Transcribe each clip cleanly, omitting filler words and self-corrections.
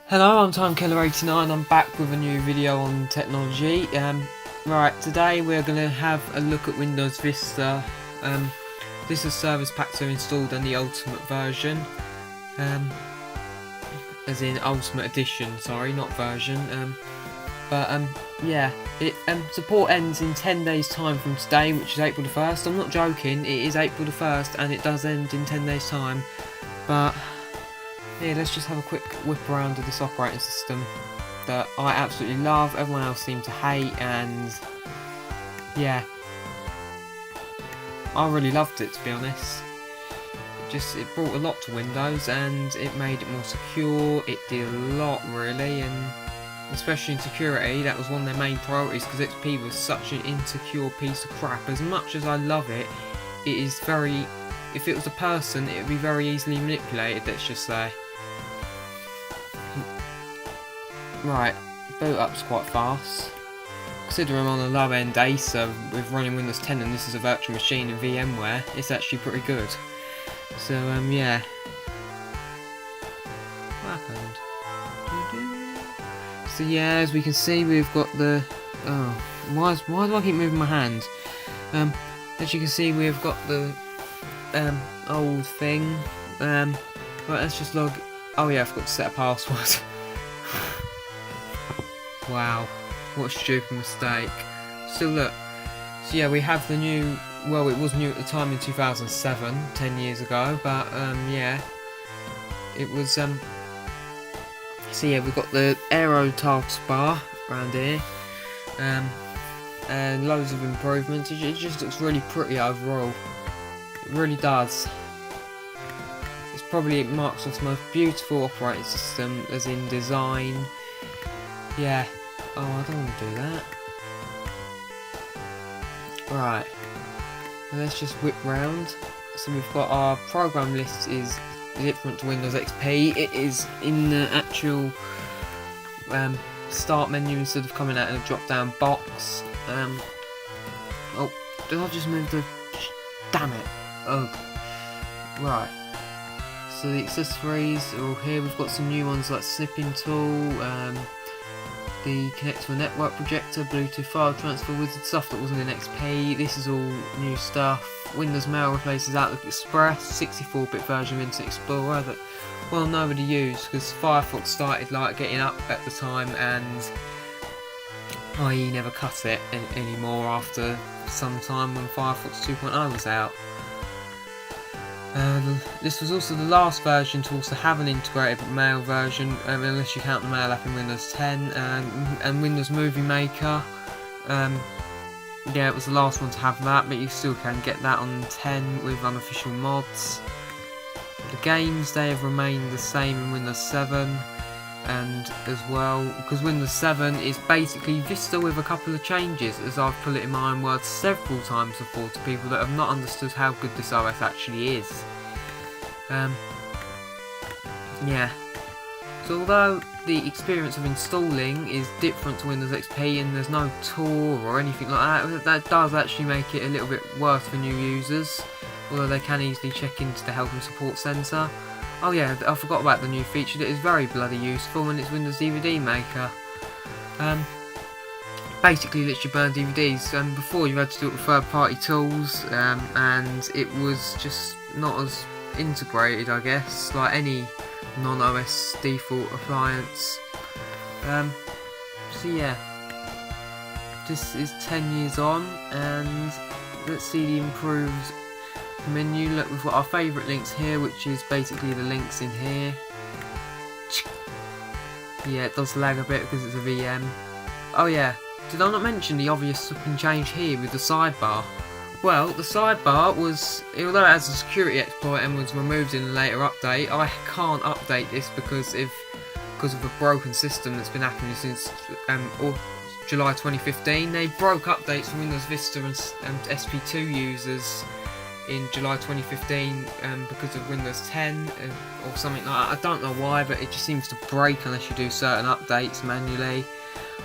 Hello, I'm TimeKiller89. I'm back with a new video on technology. Right, today we're going to have a look at Windows Vista. This is service packs are installed in the Ultimate version, as in Ultimate Edition. Sorry, not version. Yeah, support ends in 10 days' time from today, which is April the 1st. I'm not joking. It is April the 1st, and it does end in 10 days' time. But yeah, let's just have a quick whip around of this operating system that I absolutely love, everyone else seems to hate, and yeah, I really loved it, to be honest. It brought a lot to Windows and it made it more secure. It did a lot, really, and especially in security, that was one of their main priorities, because XP was such an insecure piece of crap. As much as I love it, it is very, if it was a person, it would be very easily manipulated, let's just say. Right, boot up's quite fast. Considering I'm on a low end Acer with running Windows 10 and this is a virtual machine in VMware, it's actually pretty good. So yeah. What happened? So yeah, as we can see, we've got the why do I keep moving my hand? As you can see, we've got the old thing. Right, let's just log. Oh yeah, I forgot to set a password. Wow, what a stupid mistake. Still, look. So yeah, we have the new, well, it was new at the time in 2007, 10 years ago, but yeah, it was, so yeah, we've got the Aero taskbar around here, and loads of improvements. It just looks really pretty overall. It really does. It's probably Microsoft's most beautiful operating system, as in design. Yeah. Oh, I don't want to do that. Right. Let's just whip round. So we've got our program list is different to Windows XP. It is in the actual start menu instead of coming out in a drop-down box. Oh, did I just move the? Damn it! Oh. Right. So the accessories are all here. We've got some new ones like snipping tool. The connect to a network projector, Bluetooth file transfer wizard, stuff that wasn't in XP. This is all new stuff. Windows Mail replaces Outlook Express, 64-bit version of Internet Explorer that, well, nobody used because Firefox started like getting up at the time, and IE never cut it anymore after some time when Firefox 2.0 was out. This was also the last version to also have an integrated mail version, unless you count the mail app in Windows 10, and Windows Movie Maker. Yeah, it was the last one to have that, but you still can get that on 10 with unofficial mods. The games, they have remained the same in Windows 7, and as well, because Windows 7 is basically Vista with a couple of changes, as I've put it in my own words several times before to people that have not understood how good this OS actually is. Yeah. So although the experience of installing is different to Windows XP and there's no tour or anything like that, that does actually make it a little bit worse for new users, although they can easily check into the help and support centre. Oh yeah, I forgot about the new feature that is very bloody useful, and it's Windows DVD Maker. Basically lets you burn DVDs. Before you had to do it with third-party tools, and it was just not as integrated, I guess, like any non-OS default appliance. So yeah, this is 10 years on, and let's see the improved menu. Look, we've got our favourite links here, which is basically the links in here. Yeah, it does lag a bit because it's a VM. Oh yeah, did I not mention the obvious flipping change here with the sidebar? Well, the sidebar was, although it has a security exploit and was removed in a later update, I can't update this because of a broken system that's been happening since July 2015. They broke updates for Windows Vista and SP2 users in July 2015 because of Windows 10 or something like that. I don't know why, but it just seems to break unless you do certain updates manually.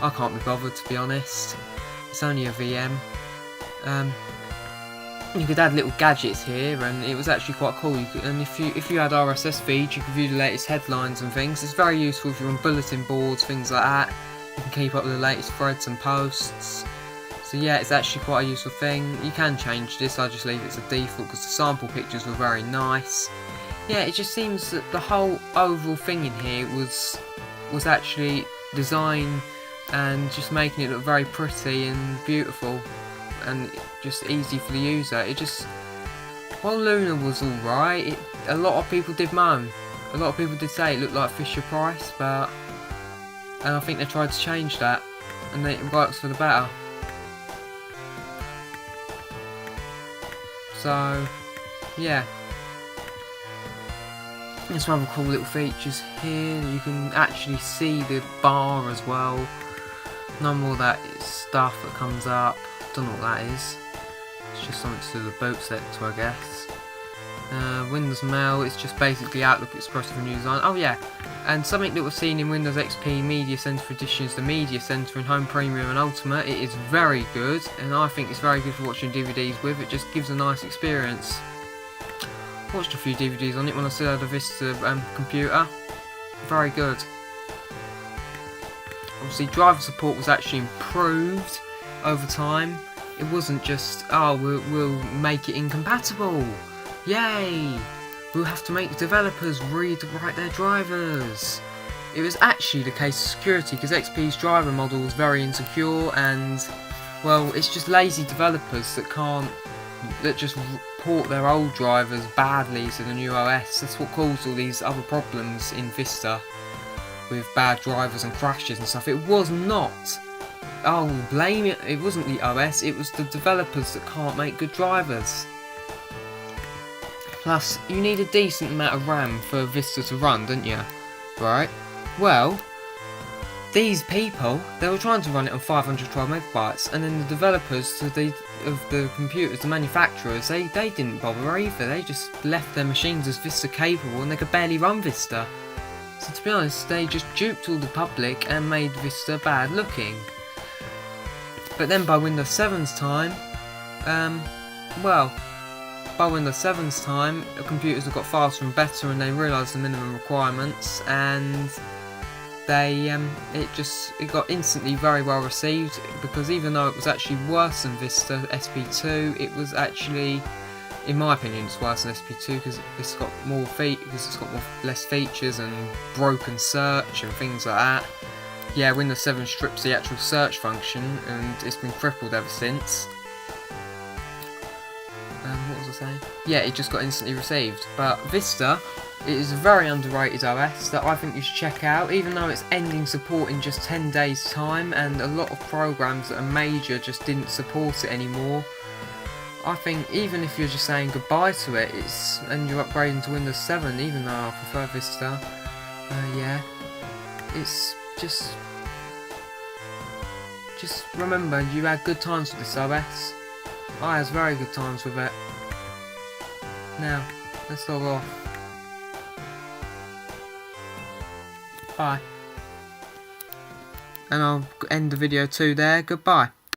I can't be bothered, to be honest. It's only a VM. You could add little gadgets here, and it was actually quite cool. And if you had RSS feeds, you could view the latest headlines and things. It's very useful if you're on bulletin boards, things like that. You can keep up with the latest threads and posts. So yeah, it's actually quite a useful thing. You can change this. I just leave it as a default because the sample pictures were very nice. Yeah, it just seems that the whole overall thing in here was actually design and just making it look very pretty and beautiful and just easy for the user. While Luna was alright, a lot of people did moan. A lot of people did say it looked like Fisher Price, and I think they tried to change that, and it works for the better. So, yeah. There's some other cool little features here. You can actually see the bar as well. No more of that stuff that comes up. Don't know what that is. It's just something to do with the boot sector, I guess. Windows Mail, it's just basically Outlook Express for new design. Oh yeah, and something that we've seen in Windows XP Media Center Edition is the Media Center in Home Premium and Ultimate. It is very good, and I think it's very good for watching DVDs with. It just gives a nice experience. Watched a few DVDs on it when I still had a Vista computer. Very good. Obviously, driver support was actually improved over time. It wasn't just, oh, we'll make it incompatible. Yay! We'll have to make developers rewrite their drivers. It was actually the case of security, because XP's driver model was very insecure, and, well, it's just lazy developers that just port their old drivers badly to the new OS. That's what caused all these other problems in Vista with bad drivers and crashes and stuff. It was not, oh, blame it, it wasn't the OS, it was the developers that can't make good drivers. Plus, you need a decent amount of RAM for Vista to run, don't you? Right? Well, these people, they were trying to run it on 512 megabytes, and then the developers of the computers, the manufacturers, they didn't bother either. They just left their machines as Vista Capable, and they could barely run Vista. So to be honest, they just duped all the public and made Vista bad looking. But then by Windows 7's time, the computers have got faster and better, and they realised the minimum requirements, and it got instantly very well received, because even though it was actually worse than Vista SP2, it was actually, in my opinion, it's worse than SP2 because it's got less features and broken search and things like that. Yeah, Windows 7 strips the actual search function, and it's been crippled ever since. What was I saying? Yeah, it just got instantly received. But Vista, it is a very underrated OS that I think you should check out, even though it's ending support in just 10 days time, and a lot of programs that are major just didn't support it anymore. I think even if you're just saying goodbye to it, and you're upgrading to Windows 7, even though I prefer Vista, yeah, it's just remember, you had good times with this OS. I had very good times with it. Now, let's log off. Bye. And I'll end the video too there. Goodbye.